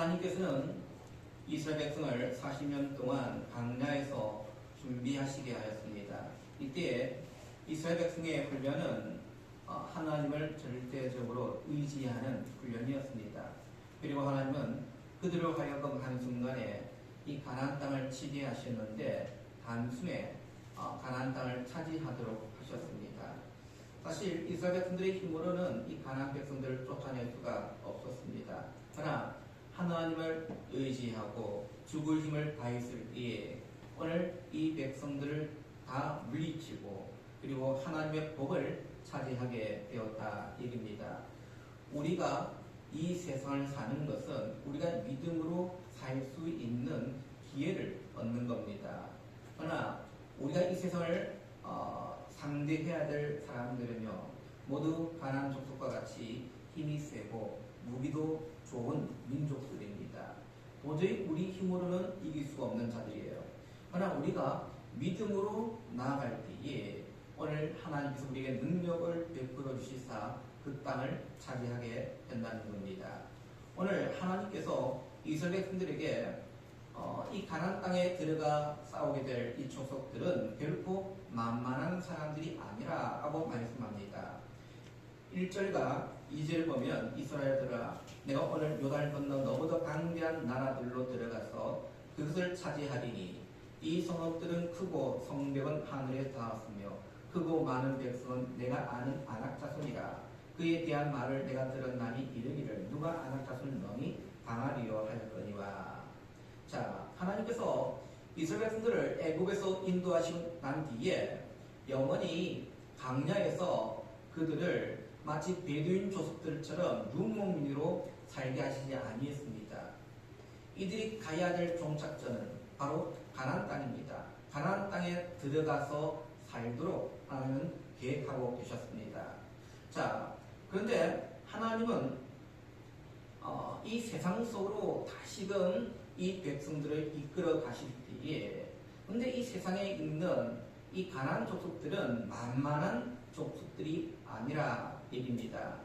하나님께서는 이스라엘 백성을 40년 동안 광야에서 준비하시게 하였습니다. 이때 이스라엘 백성의 훈련은 하나님을 절대적으로 의지하는 훈련이었습니다. 그리고 하나님은 그들을 하여금 한순간에 이 가나안 땅을 치게 하셨는데 단숨에 가나안 땅을 차지하도록 하셨습니다. 사실 이스라엘 백성들의 힘으로는 이 가나안 백성들을 쫓아낼 수가 없었습니다. 그러나 하나님을 의지하고 죽을 힘을 다했을 때에 오늘 이 백성들을 다 물리치고 그리고 하나님의 복을 차지하게 되었다 얘기입니다. 우리가 이 세상을 사는 것은 우리가 믿음으로 살 수 있는 기회를 얻는 겁니다. 그러나 우리가 이 세상을 상대해야 될 사람들은요, 모두 가나안 족속과 같이 힘이 세고 무기도 좋은 민족들입니다. 도저히 우리 힘으로는 이길 수가 없는 자들이에요. 그러나 우리가 믿음으로 나아갈 때에 오늘 하나님께서 우리에게 능력을 베풀어 주시사 그 땅을 차지하게 된다는 겁니다. 오늘 하나님께서 이스라엘 백성들에게 이 가나안 땅에 들어가 싸우게 될 이 족속들은 결코 만만한 사람들이 아니라고 말씀합니다. 1절과 2절 보면 이스라엘들아 내가 오늘 요단을 건너 너보다 강대한 나라들로 들어가서 그것을 차지하리니 이 성읍들은 크고 성벽은 하늘에 닿았으며 크고 많은 백성은 내가 아는 아낙 자손이라 그에 대한 말을 내가 들었나니 이르기를 누가 아낙 자손을 능히 당하리요 하였거니와. 자, 하나님께서 이스라엘 백성들을 애굽에서 인도하신 난 뒤에 영원히 광야에서 그들을 마치 베두인 족속들처럼 유목민으로 살게 하시지 아니했습니다. 이들이 가야 될 종착점은 바로 가나안 땅입니다. 가나안 땅에 들어가서 살도록 하나님은 계획하고 계셨습니다. 자, 그런데 하나님은 이 세상 속으로 다시금 이 백성들을 이끌어 가실 때에 근데 이 세상에 있는 이 가나안 족속들은 만만한 족속들이 아니라 얘기입니다.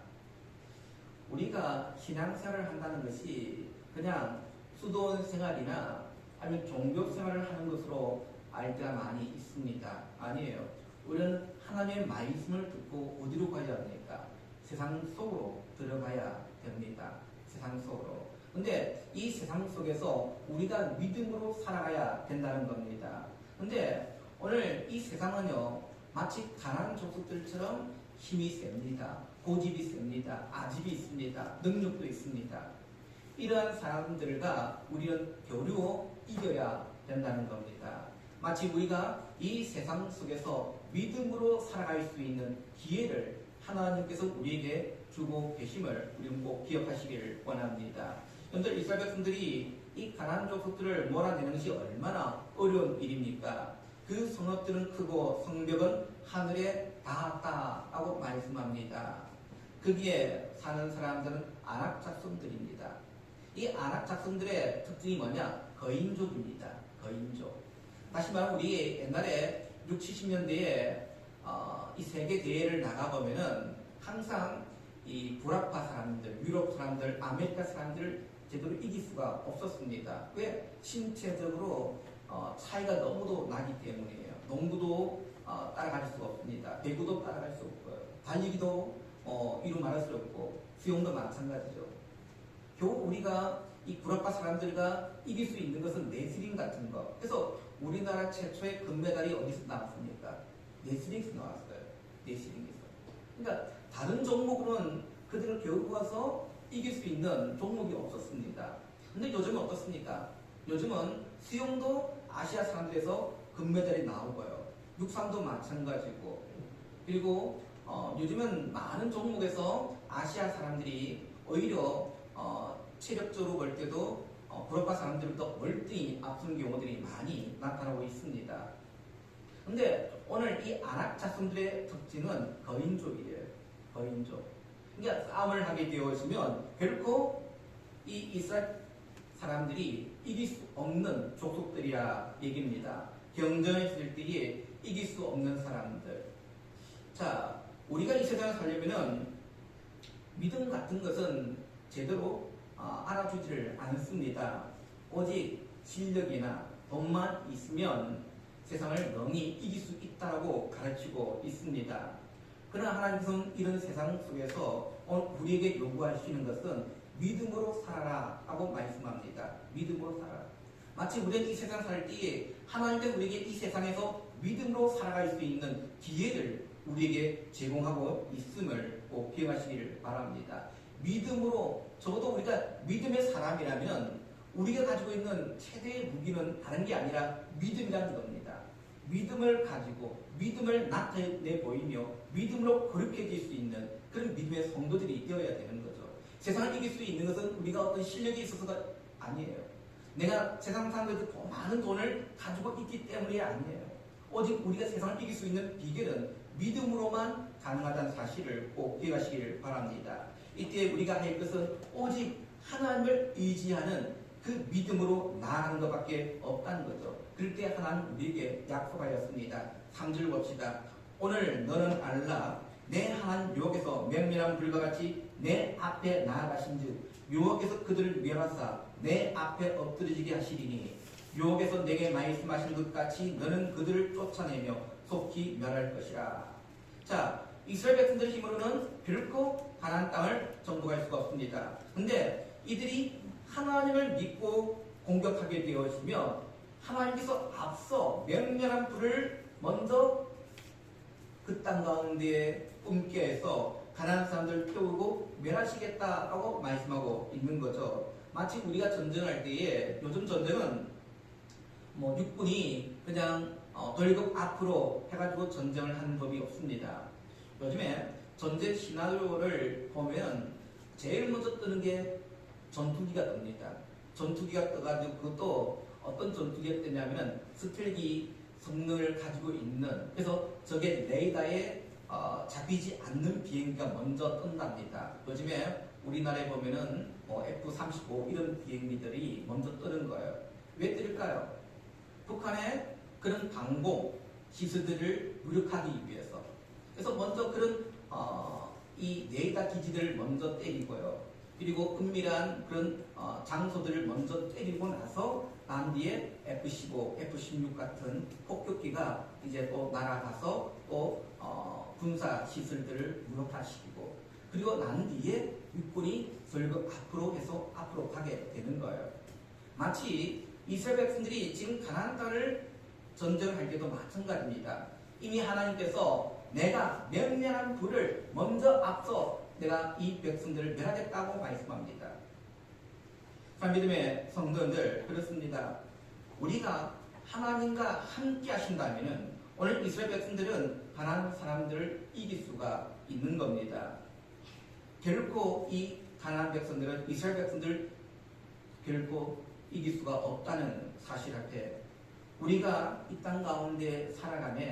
우리가 신앙생활을 한다는 것이 그냥 수도원 생활이나 아니면 종교 생활을 하는 것으로 알 때가 많이 있습니다. 아니에요. 우리는 하나님의 말씀을 듣고 어디로 가야 합니까? 세상 속으로 들어가야 됩니다. 세상 속으로. 근데 이 세상 속에서 우리가 믿음으로 살아가야 된다는 겁니다. 근데 오늘 이 세상은요, 마치 가나안 족속들처럼 힘이 셉니다. 고집이 셉니다. 아집이 있습니다. 능력도 있습니다. 이러한 사람들과 우리는 교류어 이겨야 된다는 겁니다. 마치 우리가 이 세상 속에서 믿음으로 살아갈 수 있는 기회를 하나님께서 우리에게 주고 계심을 우리는 꼭 기억하시길 원합니다. 현재 이스라엘 백성들이 이 가나안 족속들을 몰아내는 것이 얼마나 어려운 일입니까? 그 성읍들은 크고 성벽은 하늘에 닿았다고 말씀합니다. 거기에 사는 사람들은 아낙 자손들입니다. 이 아낙 자손들의 특징이 뭐냐? 거인족입니다. 거인족. 다시 말하면 우리 옛날에 60, 70년대에 이 세계 대회를 나가보면은 항상 이 불악파 사람들, 유럽 사람들, 아메리카 사람들을 제대로 이길 수가 없었습니다. 왜? 신체적으로 차이가 너무도 나기 때문이에요. 농구도 따라갈 수가 없습니다. 배구도 따라갈 수 없고요. 달리기도 이루 말할 수 없고 수영도 마찬가지죠. 겨우 우리가 이 불악파 사람들과 이길 수 있는 것은 레슬링 같은 거. 그래서 우리나라 최초의 금메달이 어디서 나왔습니까? 레슬링에서 나왔어요. 레슬링에서. 그러니까 다른 종목으로는 그들을 겨우 와서 이길 수 있는 종목이 없었습니다. 근데 요즘은 어떻습니까? 요즘은 수영도 아시아 사람들에서 금메달이 나오고요. 육상도 마찬가지고. 그리고 요즘은 많은 종목에서 아시아 사람들이 오히려 체력적으로 볼 때도 불악파 사람들보다 월등히 앞선 경우들이 많이 나타나고 있습니다. 근데 오늘 이 아낙 자손들의 특징은 거인족이에요. 거인족. 그러니까 싸움을 하게 되어지면 결코 이 이스라엘 사람들이 이길 수 없는 족속들이라 얘기입니다. 경전했을 때에 이길 수 없는 사람들. 자, 우리가 이 세상을 살려면은 믿음 같은 것은 제대로 알아주지를 않습니다. 오직 실력이나 돈만 있으면 세상을 능히 이길 수 있다고 가르치고 있습니다. 그러나 하나님께서는 이런 세상 속에서 우리에게 요구하시는 것은 믿음으로 살아라 하고 말씀합니다. 믿음으로 살아라. 마치 우리는 이 세상 살 때에 하나님께서 우리에게 이 세상에서 믿음으로 살아갈 수 있는 기회를 우리에게 제공하고 있음을 꼭 기억하시기를 바랍니다. 믿음으로, 적어도 우리가 믿음의 사람이라면 우리가 가지고 있는 최대의 무기는 다른 게 아니라 믿음이라는 겁니다. 믿음을 가지고 믿음을 나타내 보이며 믿음으로 거룩해질 수 있는 그런 믿음의 성도들이 되어야 되는 거죠. 세상을 이길 수 있는 것은 우리가 어떤 실력이 있어서가 아니에요. 내가 세상 사람들도 더 많은 돈을 가지고 있기 때문이 아니에요. 오직 우리가 세상을 이길 수 있는 비결은 믿음으로만 가능하다는 사실을 꼭 기억하시기를 바랍니다. 이때 우리가 할 것은 오직 하나님을 의지하는 그 믿음으로 나아가는 것밖에 없다는 거죠. 그럴 때 하나님 우리에게 약속하였습니다. 3절 봅시다. 오늘 너는 알라 내 하나님 여호와께서 맹렬한 불과 같이 내 앞에 나아가신즉 여호와께서 그들을 멸하사 내 앞에 엎드러지게 하시리니 여호와께서 내게 말씀하신 것 같이 너는 그들을 쫓아내며 속히 멸할 것이라. 자, 이스라엘 백성들의 힘으로는 결코 가나안 땅을 정복할 수가 없습니다. 근데 이들이 하나님을 믿고 공격하게 되어지면 하나님께서 앞서 맹렬한 불을 먼저 그 땅 가운데에 뿜게 해서 가나안 사람들을 태우고 멸하시겠다라고 말씀하고 있는 거죠. 마치 우리가 전쟁할 때에 요즘 전쟁은 육군이 그냥 돌격 앞으로 해가지고 전쟁을 하는 법이 없습니다. 요즘에 전쟁 시나리오를 보면 제일 먼저 뜨는 게 전투기가 뜹니다. 전투기가 떠가지고 그것도 어떤 전투기가 뜨냐면 스텔기 성능을 가지고 있는, 그래서 저게 레이더에 잡히지 않는 비행기가 먼저 뜬답니다. 요즘에 우리나라에 보면은 F-35 이런 비행기들이 먼저 뜨는 거예요. 왜 뜨릴까요? 북한의 그런 방공 시설들을 무력하기 위해서. 그래서 먼저 그런 이 레이더 기지들을 먼저 때리고요. 그리고 은밀한 그런 장소들을 먼저 때리고 나서 난 뒤에 F-15, F-16 같은 폭격기가 이제 또 날아가서 또 군사 시설들을 무력화시키고, 그리고 난 뒤에 육군이 설교 앞으로 해서 앞으로 가게 되는 거예요. 마치 이스라엘 백성들이 지금 가나안 땅을 전쟁할 때도 마찬가지입니다. 이미 하나님께서 내가 맹렬한 불을 먼저 앞서 내가 이 백성들을 멸하겠다고 말씀합니다. 자, 믿음의 성도들, 그렇습니다. 우리가 하나님과 함께 하신다면 오늘 이스라엘 백성들은 가나안 사람들을 이길 수가 있는 겁니다. 결코 이 가나안 백성들은 이스라엘 백성들을 결코 이길 수가 없다는 사실 앞에 우리가 이 땅 가운데 살아가며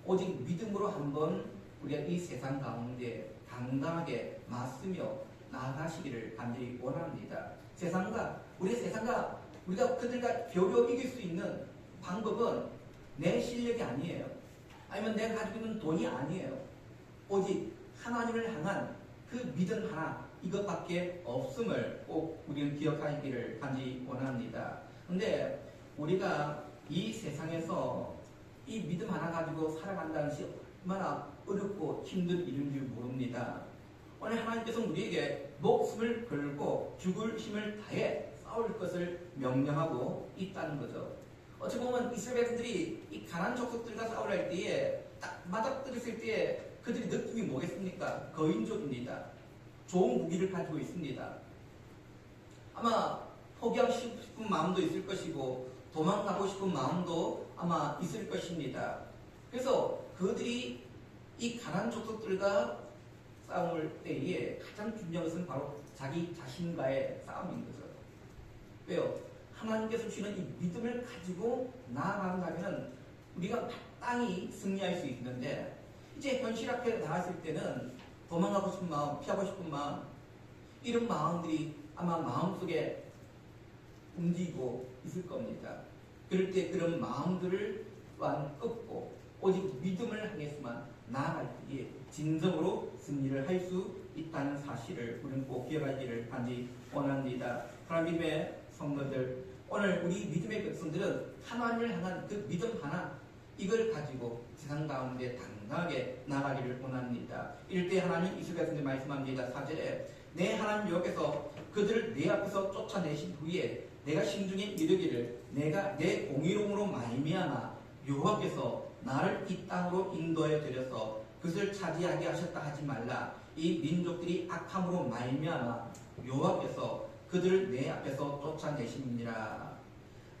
오직 믿음으로 한번 우리가 이 세상 가운데 당당하게 맞으며 나아가시기를 간절히 원합니다. 우리가 그들과 겨우 이길 수 있는 방법은 내 실력이 아니에요. 아니면 내가 가지고 있는 돈이 아니에요. 오직 하나님을 향한 그 믿음 하나, 이것밖에 없음을 꼭 우리는 기억하시기를 간절히 원합니다. 근데 우리가 이 세상에서 이 믿음 하나 가지고 살아간다는 것이 얼마나 어렵고 힘든 일인 줄 모릅니다. 오늘 하나님께서 우리에게 목숨을 걸고 죽을 힘을 다해 싸울 것을 명령하고 있다는 거죠. 어찌 보면 이스라엘 백성들이 이 가나안 족속들과 싸울 때에 딱 맞닥뜨렸을 때에 그들이 느낌이 뭐겠습니까? 거인족입니다. 좋은 무기를 가지고 있습니다. 아마 포기하고 싶은 마음도 있을 것이고 도망가고 싶은 마음도 아마 있을 것입니다. 그래서 그들이 이 가나안 족속들과 싸울 때에 가장 중요한 것은 바로 자기 자신과의 싸움인 거죠. 왜요? 하나님께서 주시는 이 믿음을 가지고 나아간다면 우리가 마땅히 승리할 수 있는데, 이제 현실 앞에 나왔을 때는 도망가고 싶은 마음, 피하고 싶은 마음, 이런 마음들이 아마 마음속에 움직이고 있을 겁니다. 그럴 때 그런 마음들을 또한 꺾고 오직 믿음을 향해서만 나아갈 때에 진정으로 승리를 할 수 있다는 사실을 우리는 꼭 기억하기를 간절히 원합니다. 사랑하는 믿음의 성도들, 오늘 우리 믿음의 백성들은 하나님을 향한 그 믿음 하나, 이걸 가지고 세상 가운데 당당하게 나가기를 원합니다. 이럴 때 하나님 이스라엘 백성들 말씀합니다. 4절에 내 하나님 여호와께서 그들을 내 앞에서 쫓아내신 후에 내가 심중에 이르기를 내가 내 공의로움으로 말미암아 여호와께서 나를 이 땅으로 인도해 드려서 그것을 차지하게 하셨다 하지 말라. 이 민족들이 악함으로 말미암아 여호와께서 그들을 내 앞에서 쫓아내시니라.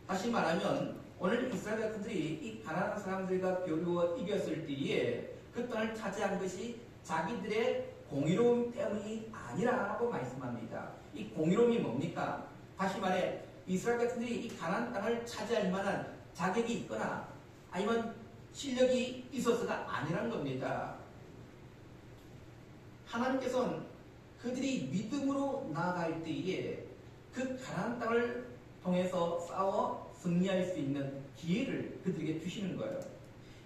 다시 말하면 오늘 이스라엘 백성들이 이 가나안 사람들과 겨루어 이겼을 때에 그 땅을 차지한 것이 자기들의 공의로움 때문이 아니라고 말씀합니다. 이 공의로움이 뭡니까? 다시 말해 이스라엘 백성들이 이 가나안 땅을 차지할 만한 자격이 있거나 아니면 실력이 있어서가 아니란 겁니다. 하나님께서는 그들이 믿음으로 나아갈 때에 그 가나안 땅을 통해서 싸워 승리할 수 있는 기회를 그들에게 주시는 거예요.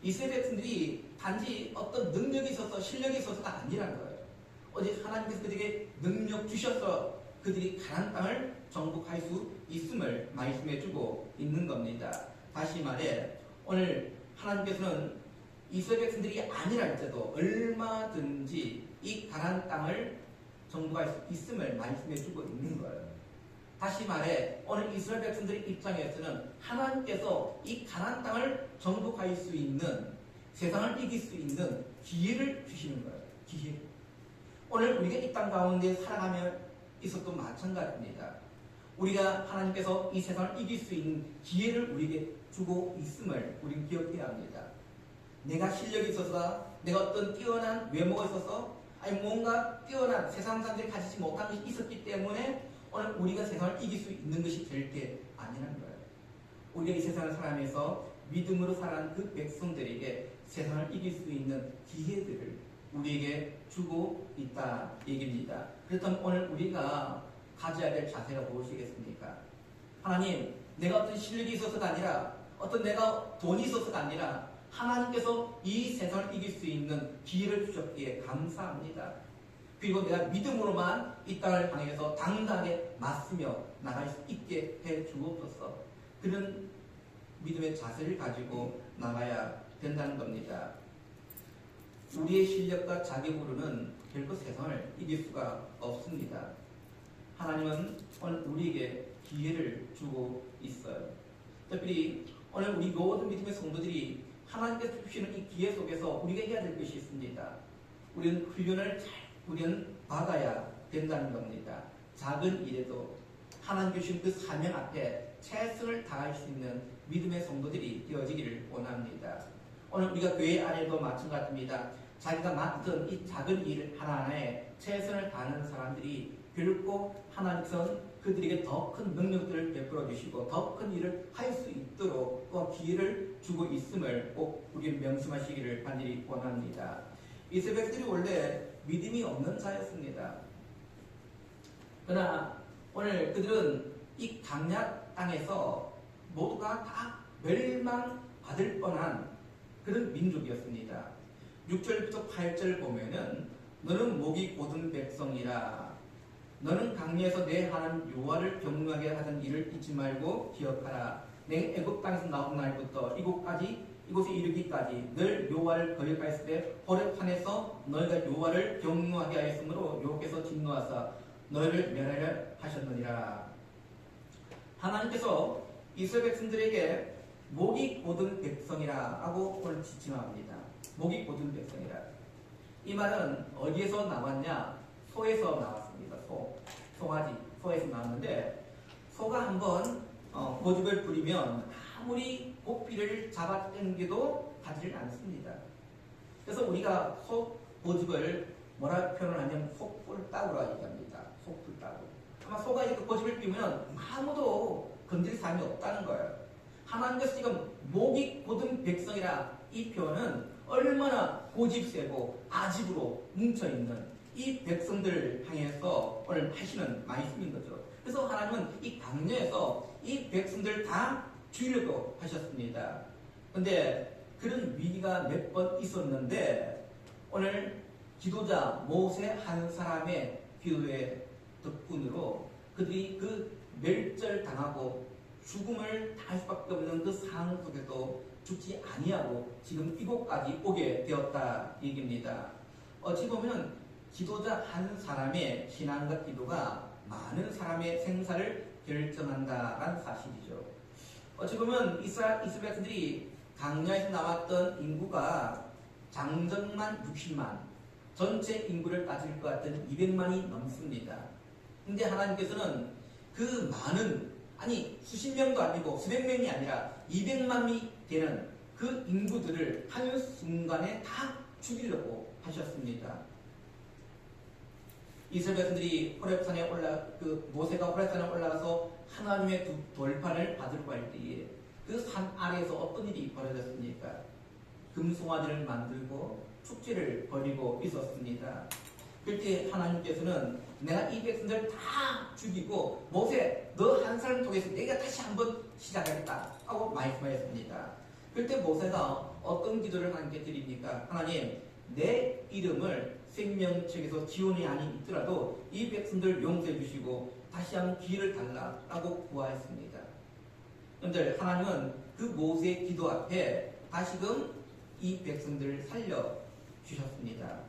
이스라엘 백성들이 단지 어떤 능력이 있어서 실력이 있어서가 아니라는 거예요. 오직 하나님께서 그들에게 능력 주셔서 그들이 가나안 땅을 정복할 수 있음을 말씀해주고 있는 겁니다. 다시 말해 오늘 하나님께서는 이스라엘 백성들이 아니라 할지라도 얼마든지 이 가나안 땅을 정복할 수 있음을 말씀해주고 있는 거예요. 다시 말해 오늘 이스라엘 백성들의 입장에서는 하나님께서 이 가나안 땅을 정복할 수 있는, 세상을 이길 수 있는 기회를 주시는 거예요. 기회. 오늘 우리가 이 땅 가운데 살아가며 있어도 마찬가지입니다. 우리가 하나님께서 이 세상을 이길 수 있는 기회를 우리에게 주고 있음을 우리는 기억해야 합니다. 내가 실력이 있어서, 내가 어떤 뛰어난 외모가 있어서, 아니 뭔가 뛰어난 세상 사람들이 가지지 못한 것이 있었기 때문에 오늘 우리가 세상을 이길 수 있는 것이 절대 아니라는 거예요. 우리가 이 세상을 살아가면서 믿음으로 살아가는 그 백성들에게 세상을 이길 수 있는 기회들을 우리에게 주고 있다 얘기입니다. 그렇다면 오늘 우리가 가져야 될 자세가 무엇이겠습니까? 하나님, 내가 어떤 실력이 있어서가 아니라, 어떤 내가 돈이 있어서가 아니라 하나님께서 이 세상을 이길 수 있는 기회를 주셨기에 감사합니다. 그리고 내가 믿음으로만 이 땅을 향해서 당당하게 맞으며 나갈 수 있게 해 주옵소서. 그런 믿음의 자세를 가지고 나가야 된다는 겁니다. 우리의 실력과 자격으로는 결코 세상을 이길 수가 없습니다. 하나님은 오늘 우리에게 기회를 주고 있어요. 특별히 오늘 우리 모든 믿음의 성도들이 하나님께서 주시는 이 기회 속에서 우리가 해야 될 것이 있습니다. 우리는 훈련을 우리는 받아야 된다는 겁니다. 작은 일에도 하나님 주신 그 사명 앞에 최선을 다할 수 있는 믿음의 성도들이 되어지기를 원합니다. 오늘 우리가 교회 안에도 마찬가지입니다. 자기가 맡은 이 작은 일 하나하나에 최선을 다하는 사람들이 결코 하나님께서는 그들에게 더 큰 능력들을 베풀어 주시고 더 큰 일을 할 수 있도록 또 기회를 주고 있음을 꼭 우리는 명심하시기를 간절히 원합니다. 이스라엘 백성들이 원래 믿음이 없는 자였습니다. 그러나 오늘 그들은 이 광야 땅에서 모두가 다 멸망받을 뻔한 그런 민족이었습니다. 6절부터 8절 보면은 너는 목이 곧은 백성이라 너는 강야에서 내 하나님 여호와를 경외하게 하던 일을 잊지 말고 기억하라. 내 애굽 땅에서 나온 날부터 이곳에 이르기까지 늘 여호와를 거역하였을 때 호렙산에서 너희가 여호와를 경외하게 하였으므로 여호와께서 진노하사 너희를 멸하려 하셨느니라. 하나님께서 이스라엘 백성들에게 목이 곧은 백성이라고 오늘 지칭합니다. 목이 곧은 백성이라. 이 말은 어디에서 나왔냐? 소에서 나왔습니다. 송아지, 소에서 나왔는데 소가 한번 고집을 부리면 아무리 고삐를 잡아당겨도 가지를 않습니다. 그래서 우리가 소 고집을 뭐라 표현을 하냐면 속불따구라 얘기합니다. 속불따구. 아마 소가 이렇게 고집을 피우면 아무도 건질 사람이 없다는 거예요. 하나님께서 지금 목이 곧은 백성이라 이 표현은 얼마나 고집세고 아집으로 뭉쳐있는 이 백성들을 향해서 오늘 하시는 말씀인 거죠. 그래서 하나님은 이 광야에서 이 백성들을 다 죽이려고 하셨습니다. 그런데 그런 위기가 몇 번 있었는데 오늘 지도자 모세 한 사람의 기도의 덕분으로 그들이 그 멸절당하고 죽음을 당할 수밖에 없는 그 상황 속에도 죽지 아니하고 지금 이곳까지 오게 되었다 얘기입니다. 어찌 보면 지도자 한 사람의 신앙과 기도가 많은 사람의 생사를 결정한다라는 사실이죠. 어찌 보면 이스라엘 백성들이 광야에서 나왔던 인구가 장정만 60만, 전체 인구를 따질 것 같은 200만이 넘습니다. 근데 하나님께서는 그 많은, 아니 수십 명도 아니고 수백 명이 아니라 200만이 되는 그 인구들을 한순간에 다 죽이려고 하셨습니다. 이스라엘 백성들이 모세가 호렙산에 올라가서 하나님의 두 돌판을 받으려고 할 때에 그 산 아래에서 어떤 일이 벌어졌습니까? 금송아지를 만들고 축제를 벌이고 있었습니다. 그때 하나님께서는 내가 이 백성들 다 죽이고 모세 너 한 사람 통해서 내가 다시 한번 시작하겠다 하고 말씀하셨습니다. 그때 모세가 어떤 기도를 하나님께 드립니까? 하나님, 내 이름을 생명책에서 지원이 아니 있더라도 이 백성들 용서해 주시고 다시 한번 기회를 달라라고 구하였습니다. 그런데 하나님은 그 모세의 기도 앞에 다시금 이 백성들을 살려주셨습니다.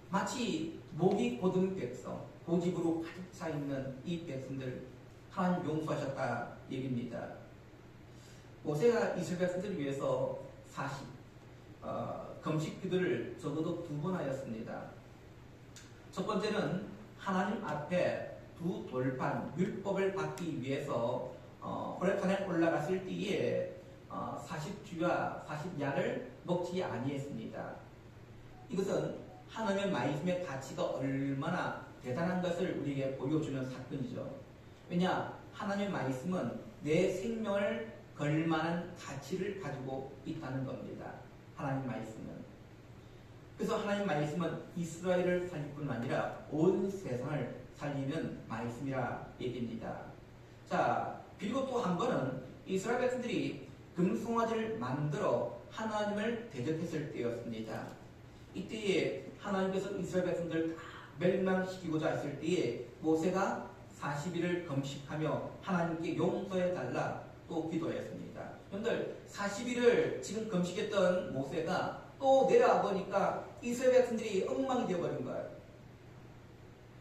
마치 목이 곧은 백성, 고집으로 가득 차 있는 이 백성들 하나님 용서하셨다 얘기입니다. 모세가 이스라엘 백성들을 위해서 금식 기도를 적어도 2번 하였습니다. 첫 번째는 하나님 앞에 두 돌판 율법을 받기 위해서 호렙산에 올라갔을 때에 40주와 40야를 먹지 아니했습니다. 이것은 하나님의 말씀의 가치가 얼마나 대단한 것을 우리에게 보여주는 사건이죠. 왜냐? 하나님의 말씀은 내 생명을 걸 만한 가치를 가지고 있다는 겁니다. 하나님 말씀은. 그래서 하나님 말씀은 이스라엘을 살릴 뿐만 아니라 온 세상을 살리는 말씀이라 얘기입니다. 자, 그리고 또 한 번은 이스라엘 백성들이 금송아지를 만들어 하나님을 대적했을 때였습니다. 이때에 하나님께서 이스라엘 백성들을 다 멸망시키고자 했을 때에 모세가 40일을 금식하며 하나님께 용서해달라 또 기도했습니다. 여러분들 40일을 지금 금식했던 모세가 또 내려와 보니까 이스라엘 백성들이 엉망이 되어버린 거예요.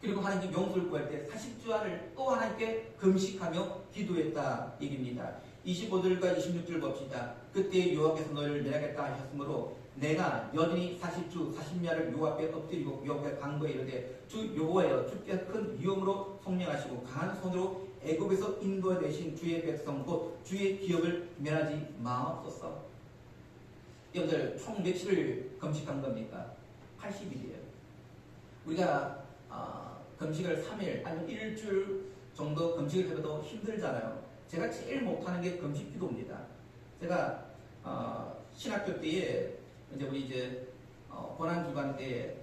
그리고 하나님께 용서를 구할 때 40주야를 또 하나님께 금식하며 기도했다 얘기입니다. 25절과 26절 봅시다. 그때 여호와께서 너희를 멸하겠다 하셨으므로 내가 여전히 40주 40야를 여호와 앞에 엎드리고 여호와 앞에 간거에 이르되 주 여호와여 주께서 큰 위엄으로 성령하시고 강한 손으로 애굽에서 인도해 내신 주의 백성 곧 주의 기업을 멸하지 마옵소서. 여러분들 총 며칠을 금식한 겁니까? 80일이에요. 우리가 금식을 3일 아니면 일주일 정도 금식을 해도 힘들잖아요. 제가 제일 못하는 게 금식 기도입니다. 제가 신학교 때에 우리 고난주간 때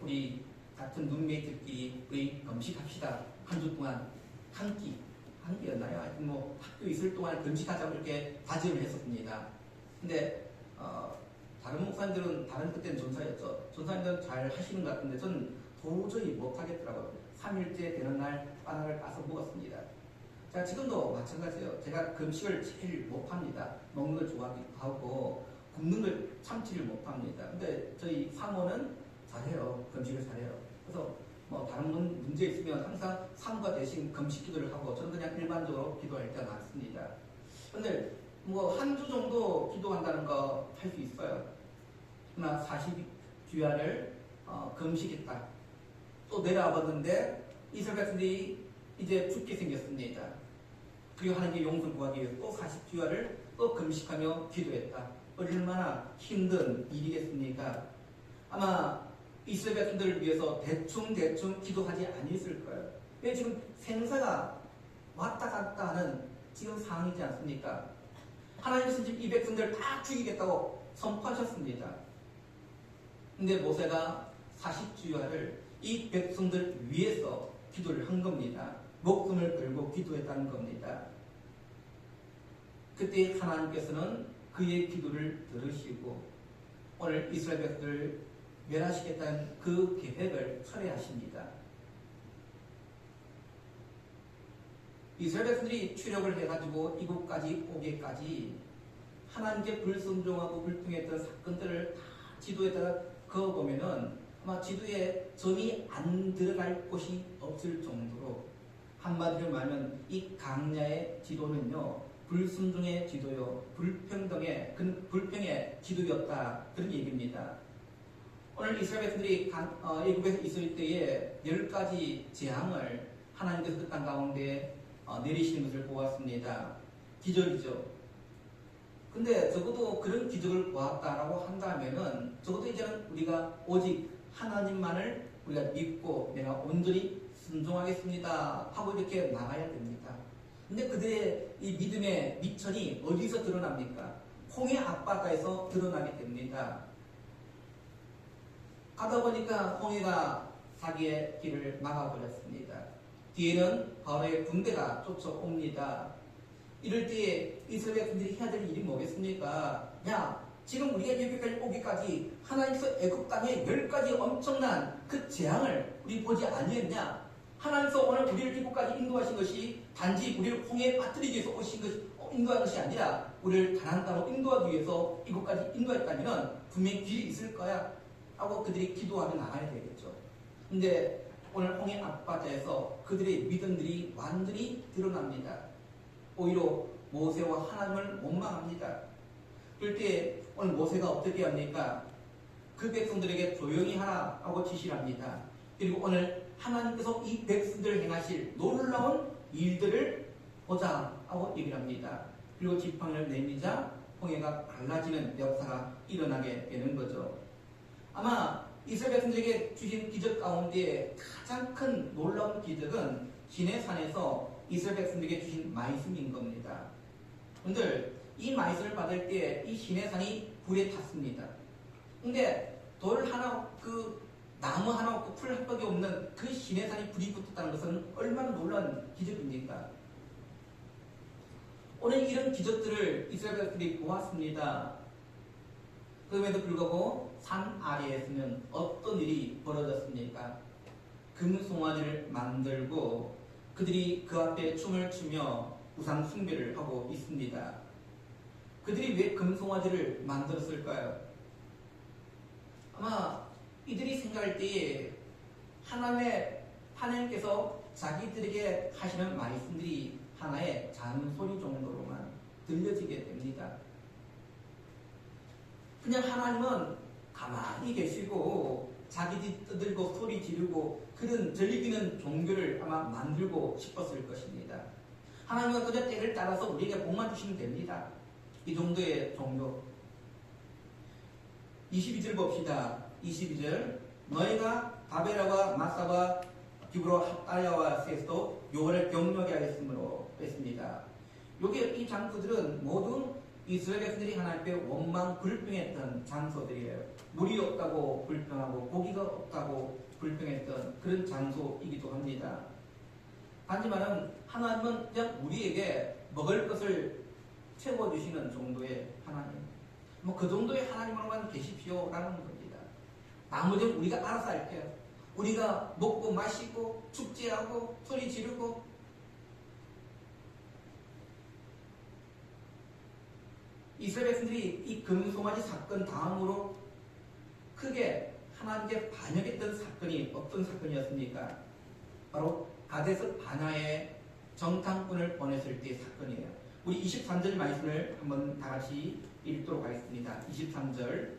우리 같은 룸메이트끼리 우리 금식합시다. 한 주 동안 한 끼였나요? 하여튼 학교 있을 동안 금식하자고 이렇게 다짐을 했었습니다. 근데 다른 목사님들은 그때는 전사였죠. 전사님들은 잘 하시는 것 같은데 저는 도저히 못하겠더라고요. 3일째 되는 날 바나나를 까서 먹었습니다. 자, 지금도 마찬가지예요. 제가 금식을 제일 못합니다. 먹는 걸 좋아하기도 하고 굶는 걸 참지를 못합니다. 근데 저희 사모는 잘해요. 금식을 잘해요. 그래서 다른 문제 있으면 항상 사모가 대신 금식 기도를 하고 저는 그냥 일반적으로 기도할 때가 많습니다. 근데 한 주 정도 기도한다는 거 할 수 있어요. 그러나 40주야를 금식했다. 또 내려와 봤는데 이스라엘 백성들이 이제 죽게 생겼습니다. 그리고 하나님께 용서를 구하기 위해서 또 40주야를 또 금식하며 기도했다. 얼마나 힘든 일이겠습니까? 아마 이스라엘 백성들을 위해서 대충 기도하지 아니었을 거예요. 왜 지금 생사가 왔다 갔다 하는 지금 상황이지 않습니까? 하나님께서 지금 이 백성들을 다 죽이겠다고 선포하셨습니다. 근데 모세가 40주야를 이 백성들 위해서 기도를 한 겁니다. 목숨을 걸고 기도했다는 겁니다. 그때 하나님께서는 그의 기도를 들으시고 오늘 이스라엘 백성들 멸하시겠다는 그 계획을 철회하십니다. 이스라엘 백성들이 출애굽을 해가지고 이곳까지 오기까지 하나님께 불순종하고 불평했던 사건들을 다 지도에다가 그어보면은 아마 지도에 점이 안 들어갈 곳이 없을 정도로, 한마디로 말하면 이 강야의 지도는요, 불순종의 지도요, 불평의 지도였다, 그런 얘기입니다. 오늘 이스라엘 백성들이 애굽에서 있을 때에 10가지 재앙을 하나님께서 그 땅 가운데 내리시는 것을 보았습니다. 기적이죠. 근데 적어도 그런 기적을 보았다라고 한다면은 적어도 이제는 우리가 오직 하나님만을 우리가 믿고 내가 온전히 순종하겠습니다 하고 이렇게 나가야 됩니다. 근데 그들의 이 믿음의 미천이 어디서 드러납니까? 홍해 앞바다에서 드러나게 됩니다. 가다 보니까 홍해가 자기의 길을 막아버렸습니다. 뒤에는 바로의 군대가 쫓아옵니다. 이럴 때에 이스라엘 백성들이 해야 될 일이 뭐겠습니까? 야, 지금 우리가 여기까지 오기까지 하나님께서 애굽 땅에 10가지 엄청난 그 재앙을 우리 보지 아니했냐? 하나님께서 오늘 우리를 이곳까지 인도하신 것이 단지 우리를 홍해에 빠뜨리기 위해서 인도한 것이 아니라 우리를 가나안 땅으로 인도하기 위해서 이곳까지 인도했다면 분명히 길이 있을 거야 하고 그들이 기도하며 나가야 되겠죠. 근데 오늘 홍해 앞바다에서 그들의 믿음들이 완전히 드러납니다. 오히려 모세와 하나님을 원망합니다. 그럴 때 오늘 모세가 어떻게 합니까? 그 백성들에게 조용히 하라 하고 지시를 합니다. 그리고 오늘 하나님께서 이 백성들을 행하실 놀라운 일들을 보자 하고 얘기를 합니다. 그리고 지팡이를 내미자 홍해가 갈라지는 역사가 일어나게 되는 거죠. 아마 이스라엘 백성들에게 주신 기적 가운데 가장 큰 놀라운 기적은 시내산에서 이스라엘 백성들에게 주신 말씀인 겁니다. 여러분들, 이 말씀을 받을 때 이 시내산이 불에 탔습니다. 근데 돌 하나, 나무 하나 없고 풀 한 벽이 없는 그 시내산이 불이 붙었다는 것은 얼마나 놀라운 기적입니까? 오늘 이런 기적들을 이스라엘 백성들이 보았습니다. 그럼에도 불구하고 산 아래에서는 어떤 일이 벌어졌습니까? 금송아지를 만들고 그들이 그 앞에 춤을 추며 우상 숭배를 하고 있습니다. 그들이 왜 금송아지를 만들었을까요? 아마 이들이 생각할 때에 하나님께서 자기들에게 하시는 말씀들이 하나의 잔소리 정도로만 들려지게 됩니다. 그냥 하나님은 가만히 계시고 자기들이 떠들고 소리 지르고 그런 즐기는 종교를 아마 만들고 싶었을 것입니다. 하나님은 그저 때를 따라서 우리에게 복만 주시면 됩니다. 이 정도의 종교. 22절 봅시다. 22절. 너희가 바벨과 마사와 기브로 핫달야와 셋도 요거를 경력하게 하였으므로 했습니다. 이 장소들은 모두 이스라엘 백성들이 하나님께 원망 불평했던 장소들이에요. 물이 없다고 불평하고 고기가 없다고 불평했던 그런 장소이기도 합니다. 하지만 하나님은 그냥 우리에게 먹을 것을 채워주시는 정도의 하나님. 그 정도의 하나님으로만 계십시오라는 겁니다. 나머지는 우리가 알아서 할게요. 우리가 먹고 마시고 축제하고 소리 지르고 이스라엘 백성들이 이 금송아지 사건 다음으로 크게 하나님께 반역했던 사건이 어떤 사건이었습니까? 바로 가데스 바냐에 정탐꾼을 보냈을 때의 사건이에요. 우리 23절 말씀을 한번 다 같이 읽도록 하겠습니다. 23절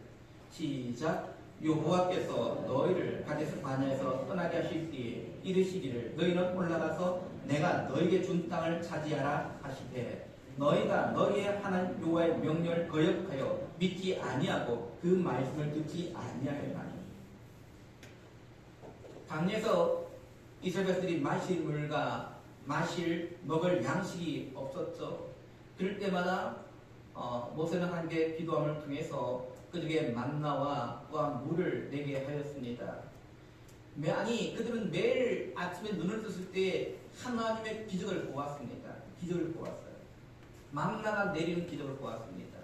시작. 여호와께서 너희를 가데스 바냐에서 떠나게 하실 때에 이르시기를 너희는 올라가서 내가 너희에게 준 땅을 차지하라 하시되 너희가 너희의 하나님 여호와의 명령을 거역하여 믿지 아니하고 그 말씀을 듣지 아니하였나니. 강에서 이스라엘 백성들이 마실 물과 먹을 양식이 없었죠. 그럴 때마다 모세는 하나님께 기도함을 통해서 그들에게 만나와 또한 물을 내게 하였습니다. 그들은 매일 아침에 눈을 떴을 때 하나님의 기적을 보았습니다. 기적을 보았어요. 만나가 내리는 기적을 보았습니다.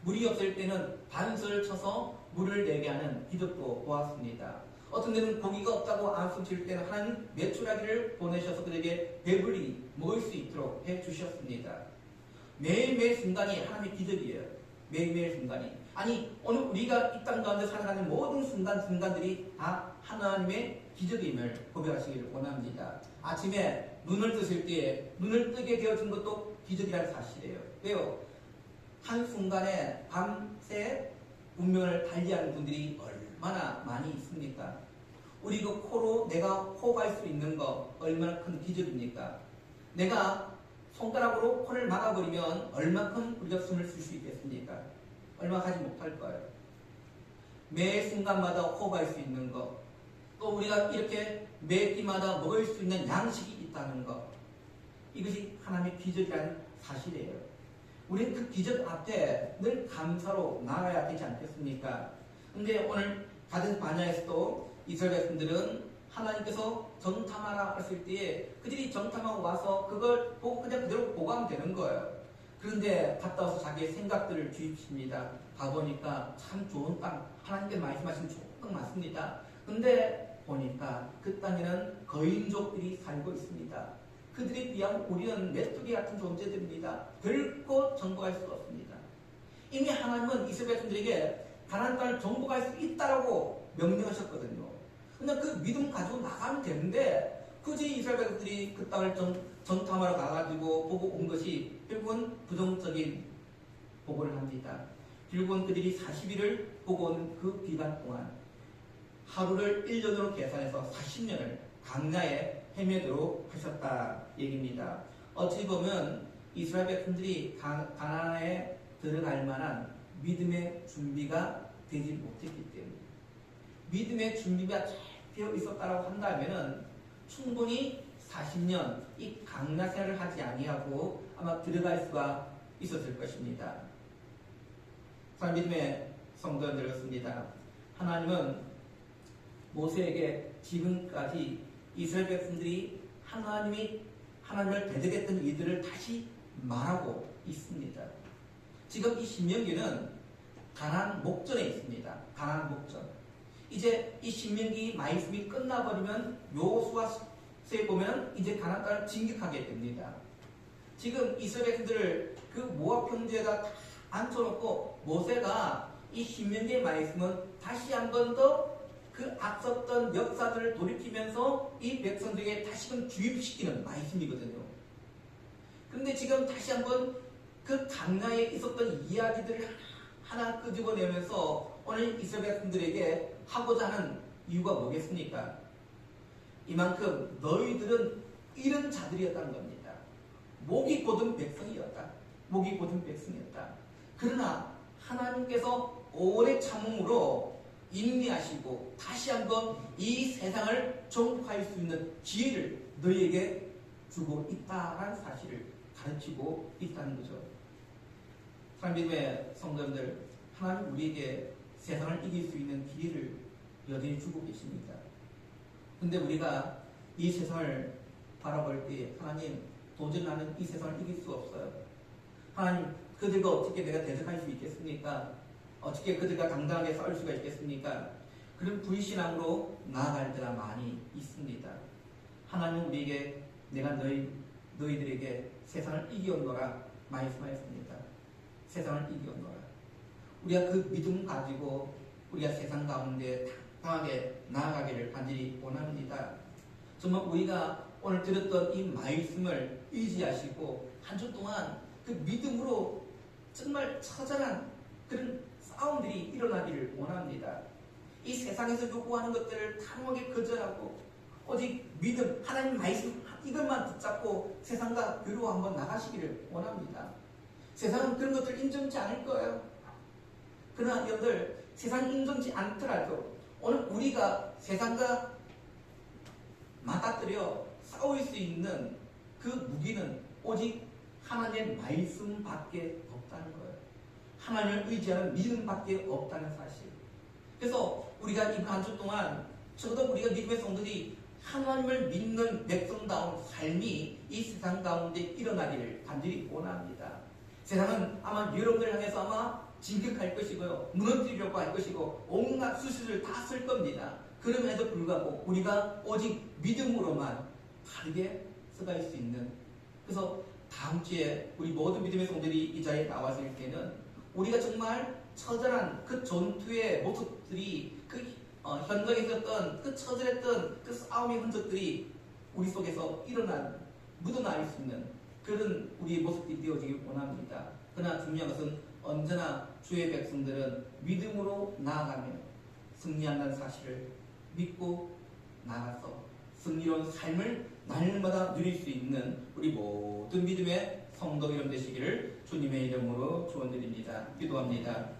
물이 없을 때는 반석을 쳐서 물을 내게 하는 기적도 보았습니다. 어떤 데는 고기가 없다고 안숨칠 때는 하나님 메추라기를 보내셔서 그들에게 배불리 먹을 수 있도록 해주셨습니다. 매일매일 순간이 하나님의 기적이에요. 매일매일 순간이. 아니 오늘 우리가 이 땅 가운데 살아가는 모든 순간순간들이 다 하나님의 기적임을 고백하시기를 원합니다. 아침에 눈을 뜨실 때에 눈을 뜨게 되어진 것도 기적이라는 사실이에요. 왜요? 한순간에 밤새 운명을 달리하는 분들이 얼마나 많이 있습니까? 우리 그 코로 내가 호흡할 수 있는 거 얼마나 큰 기적입니까? 내가 손가락으로 코를 막아버리면 얼마큼 우리가 숨을 쉴 수 있겠습니까? 얼마 하지 못할 거예요. 매 순간마다 호흡할 수 있는 거, 또 우리가 이렇게 매 끼마다 먹을 수 있는 양식이 있다는 거, 이것이 하나님의 기적이라는 사실이에요. 우리는 그 기적 앞에 늘 감사로 나아가야 되지 않겠습니까? 근데 오늘 가든 바냐에서도 이스라엘 백성들은 하나님께서 정탐하라 했을 때에 그들이 정탐하고 와서 그걸 보고 그냥 그대로 보고하면 되는 거예요. 그런데 갔다 와서 자기의 생각들을 주입십니다. 가보니까 참 좋은 땅, 하나님께서 말씀하신 좋은 땅 맞습니다. 근데 보니까 그 땅에는 거인족들이 살고 있습니다. 그들에 비하면 우리는 메뚜기 같은 존재들입니다. 결코 정복할 수 없습니다. 이미 하나님은 이스라엘 백성들에게 가나안 땅을 정복할 수 있다라고 명령하셨거든요. 그냥 그 믿음 가지고 나가면 되는데 굳이 이스라엘 백성들이 그 땅을 정탐하러 가가지고 보고 온 것이 결국은 부정적인 보고를 합니다. 결국은 그들이 40일을 보고 온 그 기간 동안 하루를 1년으로 계산해서 40년을 광야에 헤매도록 하셨다 얘기입니다. 어찌 보면 이스라엘 백성들이 가나안에 들어갈 만한 믿음의 준비가 되지 못했기 때문에, 믿음의 준비가 잘 되어 있었다고 한다면 충분히 40년 이 광야 생활을 하지 아니하고 아마 들어갈 수가 있었을 것입니다. 사랑 믿음의 성도들 그렇습니다. 하나님은 모세에게 지금까지 이스라엘 백성들이 하나님을 대적했던 이들을 다시 말하고 있습니다. 지금 이 신명기는 가나안 목전에 있습니다. 가나안 목전. 이제 이 신명기 말씀이 끝나버리면 여호수아서에 보면 이제 가나안 땅을 진격하게 됩니다. 지금 이스라엘 백성들을 그 모압 평지에다 다 앉혀놓고 모세가 이 신명기의 말씀은 다시 한 번 더 그 앞섰던 역사들을 돌이키면서 이 백성들에게 다시금 주입시키는 말씀이거든요. 그런데 지금 다시 한번 그 강야에 있었던 이야기들을 하나 끄집어내면서 오늘 이스라엘 백성들에게 하고자 하는 이유가 뭐겠습니까? 이만큼 너희들은 이런 자들이었다는 겁니다. 목이 곧은 백성이었다. 목이 곧은 백성이었다. 그러나 하나님께서 오래 참음으로 인내하시고 다시 한번 이 세상을 정복할 수 있는 기회를 너희에게 주고 있다는 사실을 가르치고 있다는 거죠. 사랑믿음의 성도님들, 하나님 우리에게 세상을 이길 수 있는 기회를 여전히 주고 계십니다. 근데 우리가 이 세상을 바라볼 때 하나님 도저히 나는 이 세상을 이길 수 없어요. 하나님 그들과 어떻게 내가 대적할 수 있겠습니까? 어떻게 그들과 당당하게 싸울 수가 있겠습니까? 그런 불신앙으로 나아갈 때가 많이 있습니다. 하나님 우리에게 내가 너희들에게 세상을 이겨온노라 말씀하였습니다. 세상을 이겨온노라. 우리가 그 믿음 가지고 우리가 세상 가운데 당당하게 나아가기를 간절히 원합니다. 정말 우리가 오늘 들었던 이 말씀을 의지하시고 한 주 동안 그 믿음으로 정말 처절한 그런 싸움들이 일어나기를 원합니다. 이 세상에서 요구하는 것들을 단호하게 거절하고 오직 믿음, 하나님 말씀 이것만 붙잡고 세상과 교류와 한번 나가시기를 원합니다. 세상은 그런 것들 인정치 않을 거예요. 그러나 여러분들 세상이 인정치 않더라도 오늘 우리가 세상과 맞닥뜨려 싸울 수 있는 그 무기는 오직 하나님의 말씀밖에 없다는 거예요. 하나님을 의지하는 믿음밖에 없다는 사실. 그래서 우리가 이번 한 주 동안 적어도 우리가 믿음의 성도들이 하나님을 믿는 백성다운 삶이 이 세상 가운데 일어나기를 간절히 원합니다. 세상은 아마 여러분들 향해서 아마 진격할 것이고요. 무너뜨리려고 할 것이고 온갖 수술을 다 쓸 겁니다. 그럼에도 불구하고 우리가 오직 믿음으로만 바르게 서갈 수 있는, 그래서 다음 주에 우리 모든 믿음의 성도들이 이 자리에 나왔을 때는 우리가 정말 처절한 그 전투의 모습들이, 그 현장에 있었던 그 처절했던 그 싸움의 흔적들이 우리 속에서 묻어나올 수 있는 그런 우리의 모습들이 되어지길 원합니다. 그러나 중요한 것은 언제나 주의 백성들은 믿음으로 나아가며 승리한다는 사실을 믿고 나가서 승리로운 삶을 날마다 누릴 수 있는 우리 모든 믿음의 성도 여러분 되시기를 주님의 이름으로 축원드립니다. 기도합니다.